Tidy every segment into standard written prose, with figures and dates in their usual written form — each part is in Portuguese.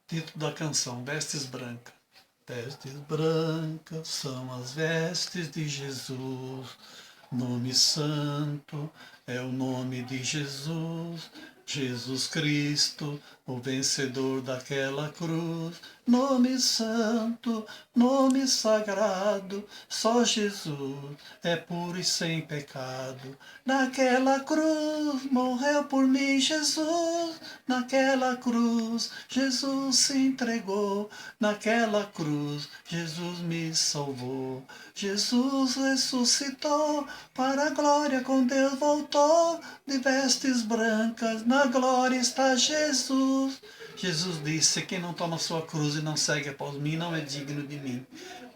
Título da canção: Vestes Brancas. Vestes brancas são as vestes de Jesus, nome santo é o nome de Jesus. Jesus Cristo, o vencedor daquela cruz, nome santo, nome sagrado, só Jesus é puro e sem pecado. Naquela cruz morreu por mim Jesus, naquela cruz Jesus se entregou, naquela cruz Jesus me salvou. Jesus ressuscitou, para a glória com Deus voltou, de vestes brancas, na glória está Jesus. Jesus disse: quem não toma sua cruz e não segue após mim não é digno de mim.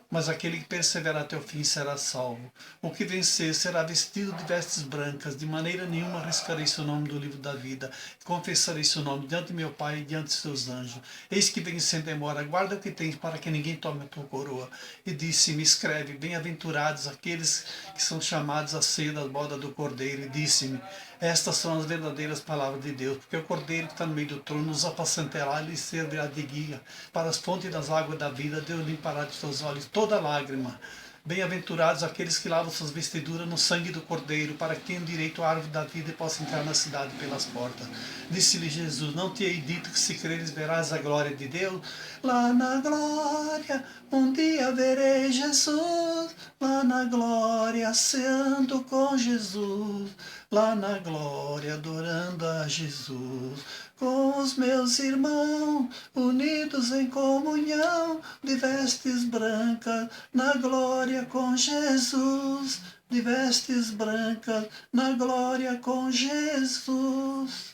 Mas aquele que perseverar até o fim será salvo. O que vencer será vestido de vestes brancas. De maneira nenhuma arriscarei seu nome do livro da vida. Confessarei seu nome diante de meu Pai e diante de seus anjos. Eis que venho sem demora. Guarda o que tens para que ninguém tome a tua coroa. E disse-me: escreve, bem-aventurados aqueles que são chamados à ceia da boda do Cordeiro. E disse-me: estas são as verdadeiras palavras de Deus, porque o Cordeiro que está no meio do trono nos apacentará e lhe servirá de guia. Para as fontes das águas da vida, Deus limpará de seus olhos toda lágrima. Bem-aventurados aqueles que lavam suas vestiduras no sangue do Cordeiro, para que tenham direito à árvore da vida e possam entrar na cidade pelas portas. Disse-lhe Jesus: não te hei dito que se creres verás a glória de Deus? Lá na glória, um dia verei Jesus, lá na glória, ceando com Jesus, lá na glória, adorando a Jesus, com os meus irmãos, unidos em comunhão, de vestes brancas, na glória com Jesus, de vestes brancas, na glória com Jesus.